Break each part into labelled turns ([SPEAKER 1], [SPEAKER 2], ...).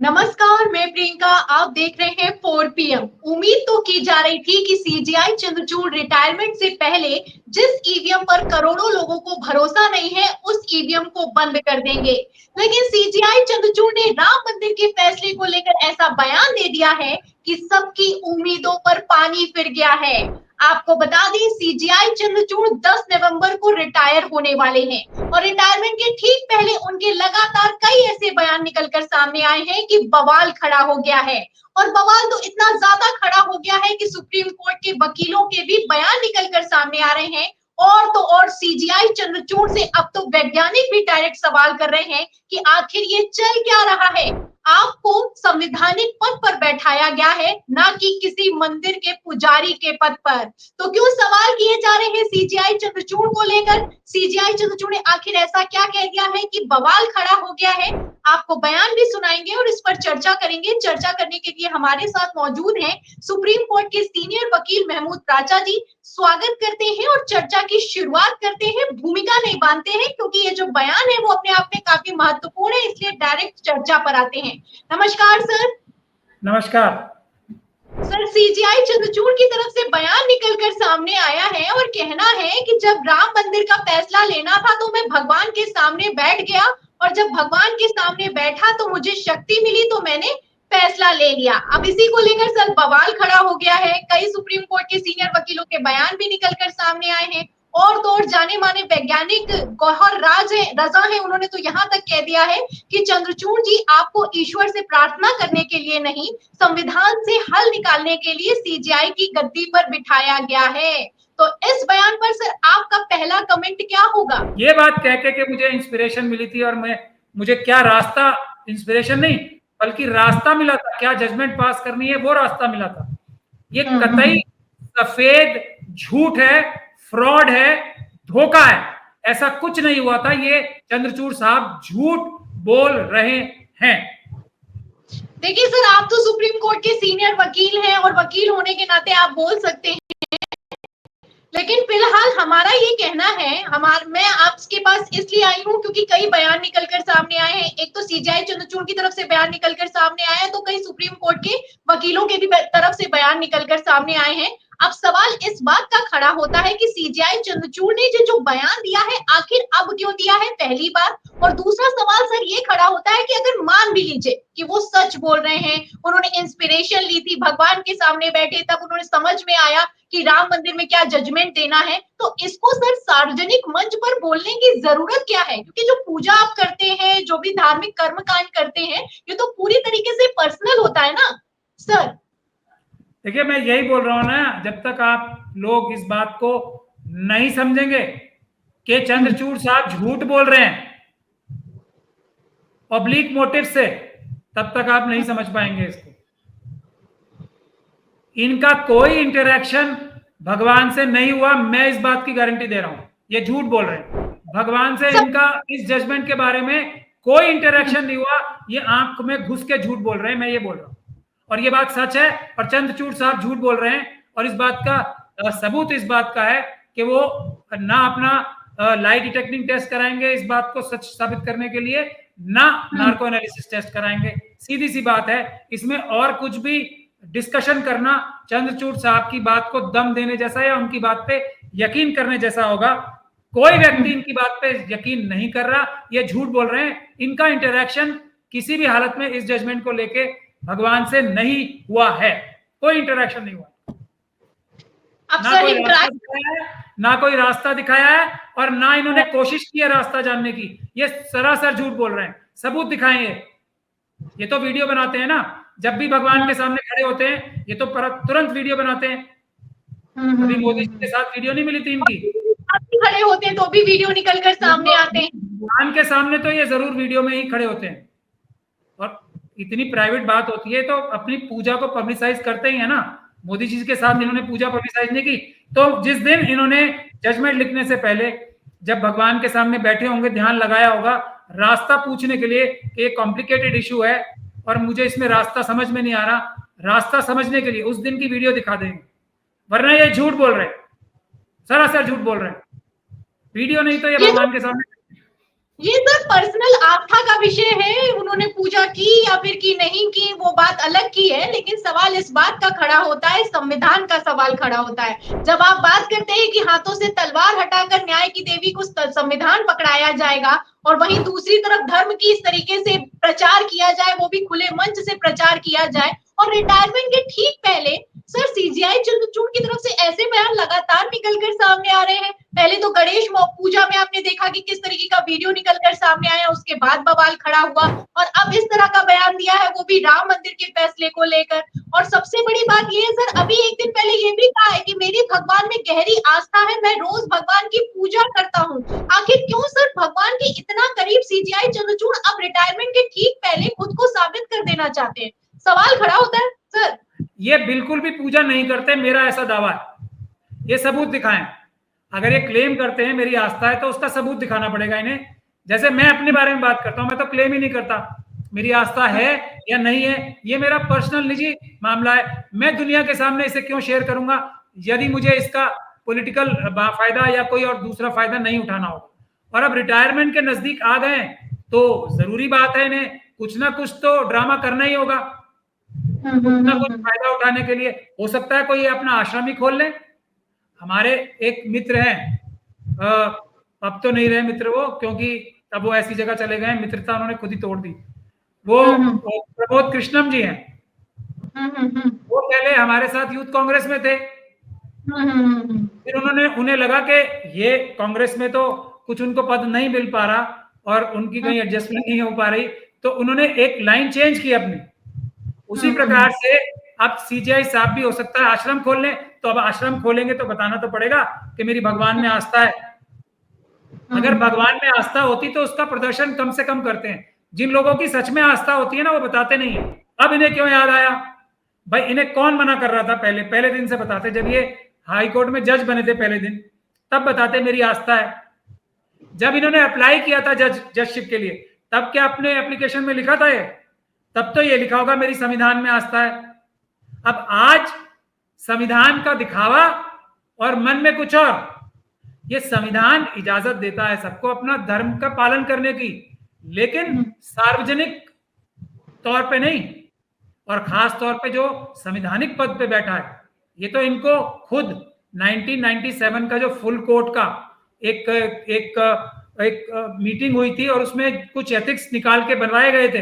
[SPEAKER 1] नमस्कार, मैं प्रियंका। आप देख रहे हैं 4 PM। उम्मीद तो की जा रही थी कि सीजीआई चंद्रचूड़ रिटायरमेंट से पहले जिस ईवीएम पर करोड़ों लोगों को भरोसा नहीं है, उस ईवीएम को बंद कर देंगे। लेकिन सीजीआई चंद्रचूड़ ने राम मंदिर के फैसले को लेकर ऐसा बयान दे दिया है कि सबकी उम्मीदों पर पानी फिर गया है। आपको बता दें, सीजीआई चंद्रचूड़ 10 नवंबर को रिटायर होने वाले हैं और रिटायरमेंट के ठीक पहले उनके लगातार कई ऐसे बयान निकलकर सामने आए हैं कि बवाल खड़ा हो गया है। और बवाल तो इतना ज्यादा खड़ा हो गया है कि सुप्रीम कोर्ट के वकीलों के भी बयान निकलकर सामने आ रहे हैं। और तो और सीजीआई चंद्रचूड़ से अब तो वैज्ञानिक भी डायरेक्ट सवाल कर रहे हैं कि आखिर ये चल क्या रहा है। आपको संवैधानिक पद पर बैठाया गया है, ना कि किसी मंदिर के पुजारी के पद पर। तो क्यों सवाल किए जा रहे हैं सीजीआई चंद्रचूड़ को लेकर? सीजीआई चंद्रचूड़ ने आखिर ऐसा क्या कह दिया है कि बवाल खड़ा हो गया है? आपको बयान भी सुनाएंगे और इस पर चर्चा करेंगे। चर्चा करने के लिए हमारे साथ मौजूद हैं सुप्रीम कोर्ट के सीनियर वकील महमूद प्राचा जी। स्वागत करते हैं और चर्चा की शुरुआत करते हैं। भूमिका नहीं बांधते हैं क्योंकि ये जो बयान है वो अपने आप में काफी महत्वपूर्ण है, इसलिए डायरेक्ट चर्चा पर आते हैं। नमस्कार सर।
[SPEAKER 2] नमस्कार
[SPEAKER 1] सर, सीजीआई चंद्रचूड़ की तरफ से बयान निकलकर सामने आया है और कहना है कि जब राम मंदिर का फैसला लेना था तो मैं भगवान के सामने बैठ गया और जब भगवान के सामने बैठा तो मुझे शक्ति मिली तो मैंने फैसला ले लिया। अब इसी को लेकर सर बवाल खड़ा हो गया है। कई सुप्रीम कोर्ट के सीनियर वकीलों के बयान भी निकलकर सामने आए हैं और तो और जाने माने वैज्ञानिक गौहर रजा है, उन्होंने तो यहाँ तक कह दिया है कि चंद्रचूड़ जी, आपको ईश्वर से प्रार्थना करने के लिए नहीं, संविधान से हल निकालने के लिए सीजीआई की गद्दी पर बिठाया गया है। तो इस बयान पर सर आपका पहला कमेंट क्या होगा?
[SPEAKER 2] ये बात कह के मुझे इंस्पिरेशन मिली थी और मुझे क्या रास्ता, इंस्पिरेशन नहीं बल्कि रास्ता मिला था, क्या जजमेंट पास करनी है वो रास्ता मिला था। ये कतई सफेद झूठ है, फ्रॉड है, धोखा है। ऐसा कुछ नहीं हुआ था। ये चंद्रचूड़ साहब झूठ बोल रहे हैं।
[SPEAKER 1] देखिए सर, आप तो सुप्रीम कोर्ट के सीनियर वकील हैं और वकील होने के नाते आप बोल सकते हैं, लेकिन फिलहाल हमारा ये कहना है, मैं आपके पास इसलिए आई हूँ क्योंकि कई बयान निकलकर सामने आए हैं। एक तो सीजीआई चंद्रचूड़ की तरफ से बयान निकलकर सामने आया है, तो कई सुप्रीम कोर्ट के वकीलों के भी तरफ से बयान निकलकर सामने आए हैं। अब सवाल इस बात का खड़ा होता है कि सीजीआई चंद्रचूड़ ने जो बयान दिया है आखिर अब क्यों दिया है, पहली बात। और दूसरा सवाल सर ये खड़ा होता है कि अगर मान भी लीजिए कि वो सच बोल रहे हैं, उन्होंने इंस्पिरेशन ली थी, भगवान के सामने बैठे तब उन्होंने समझ में आया कि राम मंदिर में क्या जजमेंट देना है, तो इसको सर सार्वजनिक मंच पर बोलने की जरूरत क्या है? क्योंकि जो पूजा आप करते हैं, जो भी धार्मिक कर्मकांड करते हैं, ये तो पूरी तरीके से पर्सनल होता है ना सर।
[SPEAKER 2] देखिए, मैं यही बोल रहा हूं ना, जब तक आप लोग इस बात को नहीं समझेंगे कि चंद्रचूड़ साहब झूठ बोल रहे हैं पब्लिक मोटिव से, तब तक आप नहीं समझ पाएंगे इसको। इनका कोई इंटरेक्शन भगवान से नहीं हुआ, मैं इस बात की गारंटी दे रहा हूं। ये झूठ बोल रहे हैं। भगवान से इनका इस जजमेंट के बारे में कोई इंटरेक्शन नहीं हुआ। ये आंख में घुस के झूठ बोल रहे हैं, मैं ये बोल रहा हूं। और ये बात सच है और चंद्रचूड़ साहब झूठ बोल रहे हैं। और इस बात का सबूत इस बात का है कि वो ना अपना लाई डिटेक्टिंग टेस्ट कराएंगे इस बात को सच साबित करने के लिए, ना नार्को एनालिसिस टेस्ट कराएंगे। सीधी सी बात है, इसमें और कुछ भी डिस्कशन करना चंद्रचूड़ साहब की बात को दम देने जैसा या उनकी बात पे यकीन करने जैसा होगा। कोई व्यक्ति इनकी बात पे यकीन नहीं कर रहा, ये झूठ बोल रहे हैं। इनका इंटरेक्शन किसी भी हालत में इस जजमेंट को लेके भगवान से नहीं हुआ है, कोई इंटरेक्शन नहीं हुआ। ना कोई रास्ता दिखाया है और ना इन्होंने कोशिश की है रास्ता जानने की। ये सरासर झूठ बोल रहे हैं। सबूत दिखाएंगे। ये तो वीडियो बनाते हैं ना, जब भी भगवान के सामने खड़े होते हैं ये तो तुरंत वीडियो बनाते हैं। अभी मोदी जी के साथ वीडियो नहीं मिली थी इनकी,
[SPEAKER 1] खड़े होते हैं तो भी वीडियो निकलकर सामने आते हैं।
[SPEAKER 2] भगवान के सामने तो ये जरूर वीडियो में ही खड़े होते हैं। और इतनी प्राइवेट बात होती है तो अपनी पूजा को पब्लिसाइज करते ही है ना। मोदी जी के साथ इन्होंने पूजा पब्लिसाइज नहीं की, तो जिस दिन इन्होंने जजमेंट लिखने से पहले जब भगवान के सामने बैठे होंगे, ध्यान लगाया होगा रास्ता पूछने के लिए कि ये कॉम्प्लिकेटेड इशू है और मुझे इसमें रास्ता समझ में नहीं आ रहा, रास्ता समझने के लिए उस दिन की वीडियो दिखा देंगे। वरना ये झूठ बोल रहे हैं, सरासर झूठ बोल रहे हैं। वीडियो नहीं तो ये भगवान के सामने।
[SPEAKER 1] ये सर पर्सनल आस्था का विषय है, उन्होंने पूजा की या फिर की नहीं की वो बात अलग की है, लेकिन सवाल इस बात का खड़ा होता है, संविधान का सवाल खड़ा होता है। जब आप बात करते हैं कि हाथों से तलवार हटाकर न्याय की देवी को संविधान पकड़ाया जाएगा और वहीं दूसरी तरफ धर्म की इस तरीके से प्रचार किया जाए, वो भी खुले मंच से प्रचार किया जाए, और रिटायरमेंट के ठीक पहले सर सीजीआई चंद्रचूड़ की तरफ से ऐसे बयान लगातार निकलकर सामने आ रहे हैं। पहले तो गणेश पूजा में आपने देखा कि किस तरीके का वीडियो निकलकर सामने आया, उसके बाद बवाल खड़ा हुआ, और अब इस तरह का बयान दिया है, वो भी राम मंदिर के फैसले को लेकर। और सबसे बड़ी बात ये है सर, अभी एक दिन पहले ये भी कहा है कि मेरी भगवान में गहरी आस्था है, मैं रोज भगवान की पूजा करता हूँ। आखिर क्यों सर भगवान के इतना करीब सीजीआई चंद्रचूड़ अब रिटायरमेंट के ठीक पहले खुद को साबित कर देना चाहते हैं? सवाल खड़ा होता है सर।
[SPEAKER 2] ये बिल्कुल भी पूजा नहीं करते, मेरा ऐसा दावा है। ये सबूत दिखाएं। अगर ये क्लेम करते हैं मेरी आस्था है तो उसका सबूत दिखाना पड़ेगा इन्हें। जैसे मैं अपने बारे में बात करता हूं, मैं तो क्लेम ही नहीं करता। मेरी आस्था है या नहीं है ये मेरा पर्सनल निजी मामला है। मैं दुनिया के सामने इसे क्यों शेयर करूंगा यदि मुझे इसका पॉलिटिकल फायदा या कोई और दूसरा फायदा नहीं उठाना होगा। और अब रिटायरमेंट के नजदीक आ गए तो जरूरी बात है इन्हें कुछ ना कुछ तो ड्रामा करना ही होगा, कुछ ना कुछ फायदा उठाने के लिए। हो सकता है कोई अपना आश्रम ही खोल ले। हमारे एक मित्र हैं, अब तो नहीं रहे मित्र वो, क्योंकि अब वो ऐसी जगह चले गए, मित्रता उन्होंने खुद ही तोड़ दी। वो प्रबोध कृष्णम जी हैं, वो पहले हमारे साथ यूथ कांग्रेस में थे। फिर उन्हें लगा कि ये कांग्रेस में तो कुछ उनको पद नहीं मिल पा रहा और उनकी कहीं एडजस्टमेंट नहीं हो पा रही, तो उन्होंने एक लाइन चेंज की अपनी। उसी प्रकार से अब सीजीआई साहब भी हो सकता है आश्रम खोल लें, तो अब आश्रम खोलेंगे तो बताना तो पड़ेगा कि मेरी भगवान में आस्था है। अगर भगवान में आस्था होती तो उसका प्रदर्शन कम से कम करते हैं। जिन लोगों की सच में आस्था होती है ना, वो बताते नहीं है। अब इन्हें क्यों याद आया भाई? इन्हें कौन मना कर रहा था? पहले दिन से बताते, जब ये हाई कोर्ट में जज बने थे पहले दिन, तब बताते मेरी आस्था है। जब इन्होंने अप्लाई किया था जजशिप के लिए, तब क्या अपने एप्लीकेशन में लिखा था ये? तब तो ये लिखा होगा मेरी संविधान में आस्था है। अब आज संविधान का दिखावा और मन में कुछ और। ये संविधान इजाजत देता है सबको अपना धर्म का पालन करने की, लेकिन सार्वजनिक तौर पे नहीं, और खास तौर पे जो संवैधानिक पद पे बैठा है। ये तो इनको खुद 1997 का जो फुल कोर्ट का एक मीटिंग हुई थी और उसमें कुछ एथिक्स निकाल के बनवाए गए थे,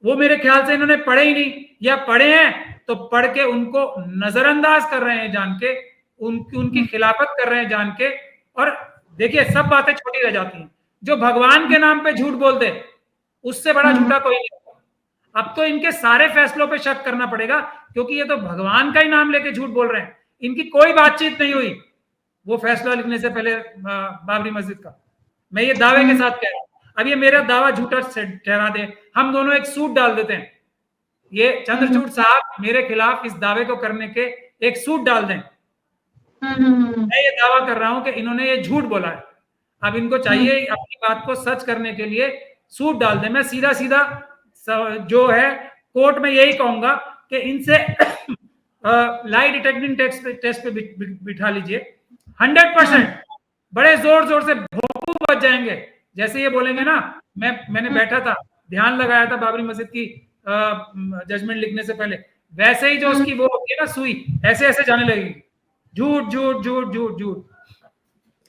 [SPEAKER 2] वो मेरे ख्याल से इन्होंने पढ़े ही नहीं, या पढ़े हैं तो पढ़ के उनको नजरअंदाज कर रहे हैं जान के, उनकी खिलाफत कर रहे हैं जान के। और देखिए सब बातें छोटी रह जाती हैं। जो भगवान के नाम पे झूठ बोलते उससे बड़ा झूठा कोई नहीं होगा। अब तो इनके सारे फैसलों पे शक करना पड़ेगा, क्योंकि ये तो भगवान का ही नाम लेके झूठ बोल रहे हैं। इनकी कोई बातचीत नहीं हुई वो फैसला लिखने से पहले बाबरी मस्जिद का। मैं ये दावे के साथ कह रहा हूं। अब ये मेरा दावा झूठा ठहरा दे, हम दोनों एक सूट डाल देते हैं। ये चंद्रचूड़ साहब मेरे खिलाफ इस दावे को करने के एक सूट डाल दें। मैं ये दावा कर रहा हूं कि इन्होंने ये झूठ बोला है। अब इनको चाहिए अपनी बात को सच करने के लिए सूट डाल दें। मैं सीधा सीधा जो है कोर्ट में यही कहूंगा कि इनसे लाई डिटेक्टिंग टेस्ट पे बिठा लीजिए। 100% बड़े जोर जोर से भोंपू बज जाएंगे जैसे ये बोलेंगे ना। मैंने बैठा था, ध्यान लगाया था बाबरी मस्जिद की जजमेंट लिखने से पहले, वैसे ही जो उसकी वो होती है ना सुई, ऐसे ऐसे जाने लगेगी। झूठ झूठ झूठ झूठ झूठ,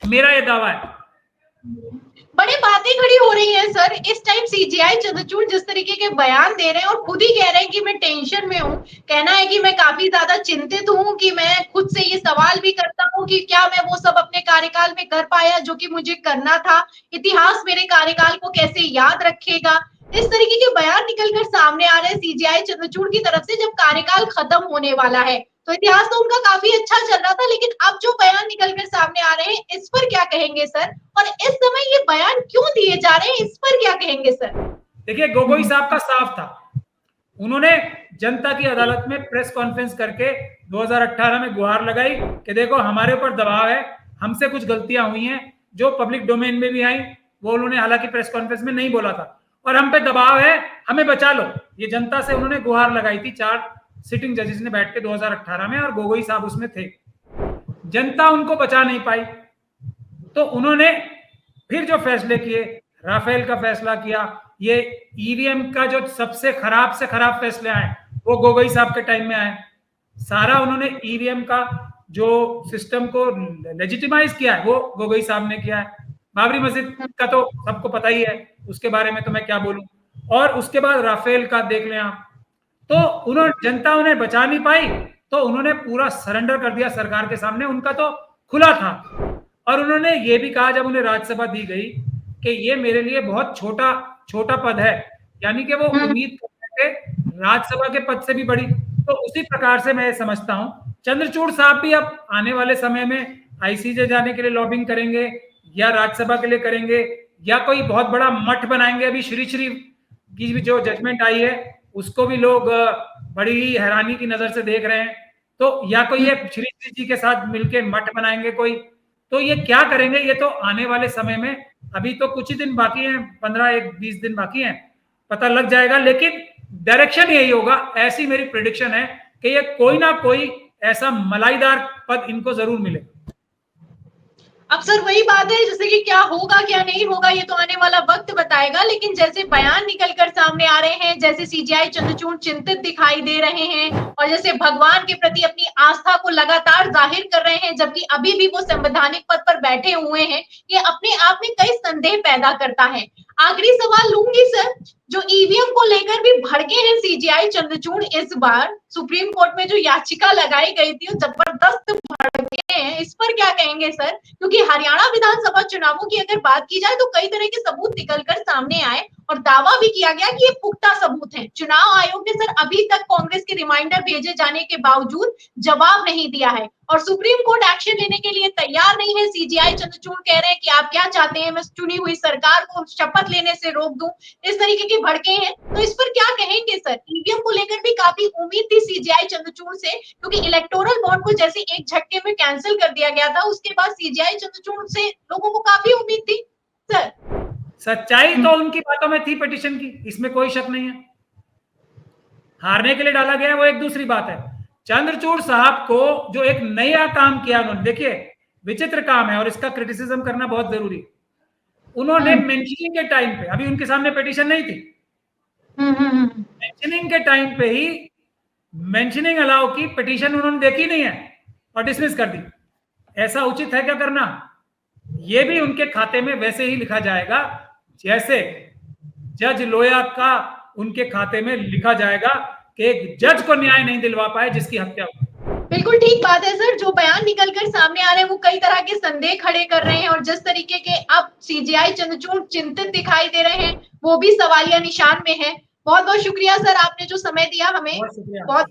[SPEAKER 2] मेरा ये दावा है।
[SPEAKER 1] बड़ी बातें खड़ी हो रही हैं सर इस टाइम। सीजीआई चंद्रचूड़ जिस तरीके के बयान दे रहे हैं और खुद ही कह रहे हैं कि मैं टेंशन में हूँ, कहना है कि मैं काफी ज्यादा चिंतित हूँ, कि मैं खुद से ये सवाल भी करता हूँ कि क्या मैं वो सब अपने कार्यकाल में कर पाया जो कि मुझे करना था, इतिहास मेरे कार्यकाल को कैसे याद रखेगा। इस तरीके के बयान निकलकर सामने आ रहे हैं सीजीआई चंद्रचूड़ की तरफ से, जब कार्यकाल खत्म होने वाला है। तो इतिहास तो उनका काफी अच्छा चल रहा था, लेकिन अब जो बयान निकलकर सामने आ रहे हैं इस पर क्या कहेंगे सर? और इस समय ये बयान क्यों दिए जा रहे हैं, इस पर क्या कहेंगे सर?
[SPEAKER 2] देखिए गोगोई साहब का साफ था, उन्होंने जनता की अदालत में प्रेस कॉन्फ्रेंस करके 2018 में गुहार लगाई कि देखो हमारे ऊपर दबाव है, हमसे कुछ गलतियां हुई हैं जो पब्लिक डोमेन में भी आई। वो उन्होंने हालांकि प्रेस कॉन्फ्रेंस में नहीं बोला था, और हम पे दबाव है, हमें बचा लो। ये जनता से उन्होंने गुहार लगाई थी 4 सिटिंग जजेस ने बैठ के 2018 में, और गोगोई साहब उसमें थे। जनता उनको बचा नहीं पाई, तो उन्होंने फिर जो फैसले किए, राफेल का फैसला किया, ये ईवीएम का जो सबसे खराब से खराब फैसले आए वो गोगोई साहब के टाइम में आए। सारा उन्होंने ईवीएम का जो सिस्टम को लेजिटिमाइज किया है वो गोगोई साहब ने किया है। बाबरी मस्जिद का तो सबको पता ही है, उसके बारे में तो मैं क्या बोलूं। और उसके बाद राफेल का देख लें आप, तो उन्होंने जनता उन्हें बचा नहीं पाई तो उन्होंने पूरा सरेंडर कर दिया सरकार के सामने, उनका तो खुला था। और उन्होंने ये भी कहा जब उन्हें राज्यसभा दी गई कि ये मेरे लिए बहुत छोटा पद है, यानी कि वो उम्मीद करते थे राज्यसभा के पद से भी बड़ी। तो उसी प्रकार से मैं समझता हूं चंद्रचूड़ साहब भी अब आने वाले समय में आईसीजे जाने के लिए लॉबिंग करेंगे या राज्यसभा के लिए करेंगे या कोई बहुत बड़ा मठ बनाएंगे। अभी श्री की जो जजमेंट आई है उसको भी लोग बड़ी ही हैरानी की नजर से देख रहे हैं। तो या कोई ये श्री जी के साथ मिलके मठ बनाएंगे कोई, तो ये क्या करेंगे ये तो आने वाले समय में, अभी तो कुछ ही दिन बाकी हैं, 15-20 दिन बाकी हैं, पता लग जाएगा। लेकिन डायरेक्शन यही होगा, ऐसी मेरी प्रेडिक्शन है कि ये कोई ना कोई ऐसा मलाईदार पद इनको जरूर मिले।
[SPEAKER 1] अब सर वही बात है, जैसे कि क्या होगा क्या नहीं होगा ये तो आने वाला वक्त बताएगा। लेकिन जैसे बयान निकलकर सामने आ रहे हैं, जैसे सीजेआई चंद्रचूड़ चिंतित दिखाई दे रहे हैं और जैसे भगवान के प्रति अपनी आस्था को लगातार जाहिर कर रहे हैं, जबकि अभी भी वो संवैधानिक पद पर बैठे हुए हैं, ये अपने आप में कई संदेह पैदा करता है। आखिरी सवाल लूंगी सर, जो ईवीएम को लेकर भी भड़के हैं सीजेआई चंद्रचूड़, इस बार सुप्रीम कोर्ट में जो याचिका लगाई गई थी वो जबरदस्त भड़के हैं, इस पर क्या कहेंगे सर? क्योंकि हरियाणा विधानसभा चुनावों की अगर बात की जाए तो कई तरह के सबूत निकलकर सामने आए और दावा भी किया गया कि ये पुख्ता सबूत हैं। चुनाव आयोग ने सर अभी तक कांग्रेस के रिमाइंडर भेजे जाने के बावजूद जवाब नहीं दिया है और सुप्रीम कोर्ट एक्शन लेने के लिए तैयार नहीं है। सीजेआई चंद्रचूड़ कह रहे हैं कि आप क्या चाहते हैं, मैं चुनी हुई सरकार को शपथ लेने से रोक दूं, इस तरीके के भड़के हैं। तो इस पर क्या कहेंगे सर? ईवीएम को लेकर भी काफी उम्मीद थी सीजेआई चंद्रचूड़ से, क्योंकि इलेक्टोरल बॉन्ड को जैसे एक झटके में कैंसिल कर दिया गया था, उसके बाद सीजेआई चंद्रचूड़ से लोगों को काफी उम्मीद थी। सर
[SPEAKER 2] सच्चाई तो उनकी बातों में थी पिटीशन की, इसमें कोई शक नहीं है। हारने के लिए डाला गया वो एक दूसरी बात है। चंद्रचूड़ साहब को जो एक नया काम किया उन्होंने, देखिए विचित्र काम है और इसका क्रिटिसिज्म करना बहुत जरूरी है। उन्होंने मेंशनिंग के टाइम पे, अभी उनके सामने पिटीशन नहीं थी, मेंशनिंग के टाइम पे ही मेंशनिंग अलाउ की पिटीशन उन्होंने देखी नहीं है और डिसमिस कर दी। ऐसा उचित है क्या करना? ये भी उनके खाते में वैसे ही लिखा जाएगा जैसे जज लोया का उनके खाते में लिखा जाएगा कि एक जज को न्याय नहीं दिलवा पाए जिसकी हत्या हुई।
[SPEAKER 1] बिल्कुल ठीक बात है सर, जो बयान निकलकर सामने आ रहे हैं वो कई तरह के संदेह खड़े कर रहे हैं और जिस तरीके के अब सीजेआई चंद्रचूड़ चिंतित दिखाई दे रहे हैं वो भी सवालिया निशान में है। बहुत बहुत शुक्रिया सर, आपने जो समय दिया हमें। बहुत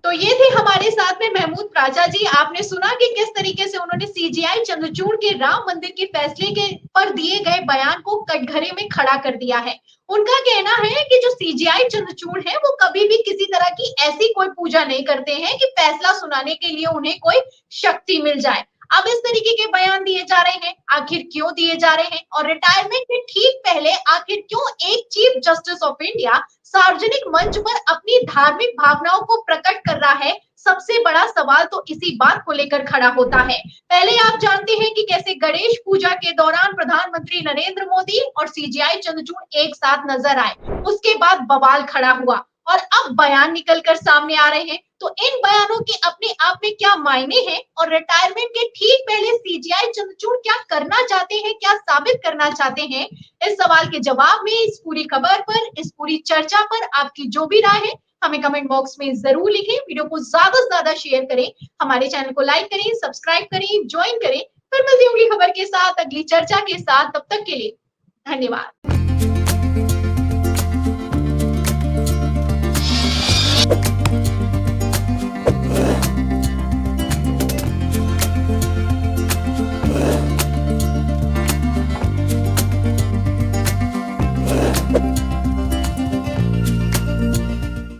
[SPEAKER 1] तो ये थे हमारे साथ में महमूद प्राचा जी। आपने सुना कि किस तरीके से उन्होंने सीजेआई चंद्रचूड़ के राम मंदिर के फैसले के पर दिए गए बयान को कटघरे में खड़ा कर दिया है। उनका कहना है कि जो सीजेआई चंद्रचूड़ है वो कभी भी किसी तरह की ऐसी कोई पूजा नहीं करते हैं कि फैसला सुनाने के लिए उन्हें कोई शक्ति मिल जाए। अब इस तरीके के बयान दिए जा रहे हैं, आखिर क्यों दिए जा रहे हैं? और रिटायरमेंट के ठीक पहले आखिर क्यों एक चीफ जस्टिस ऑफ इंडिया सार्वजनिक मंच पर अपनी धार्मिक भावनाओं को प्रकट कर रहा है? सबसे बड़ा सवाल तो इसी बात को लेकर खड़ा होता है। पहले आप जानते हैं कि कैसे गणेश पूजा के दौरान प्रधानमंत्री नरेंद्र मोदी और सीजेआई चंद्रचूड़ एक साथ नजर आए, उसके बाद बवाल खड़ा हुआ और अब बयान निकलकर सामने आ रहे हैं। तो इन बयानों के अपने आप में क्या मायने हैं और रिटायरमेंट के ठीक पहले सीजेआई चंद्रचूड़ क्या करना चाहते हैं, क्या साबित करना चाहते हैं? इस सवाल के जवाब में, इस पूरी खबर पर, इस पूरी चर्चा पर आपकी जो भी राय है हमें कमेंट बॉक्स में जरूर लिखें। वीडियो को ज्यादा से ज्यादा शेयर करें, हमारे चैनल को लाइक करें, सब्सक्राइब करें, ज्वाइन करें। फिर मिलती हूँ अगली खबर के साथ, अगली चर्चा के साथ। तब तक के लिए धन्यवाद।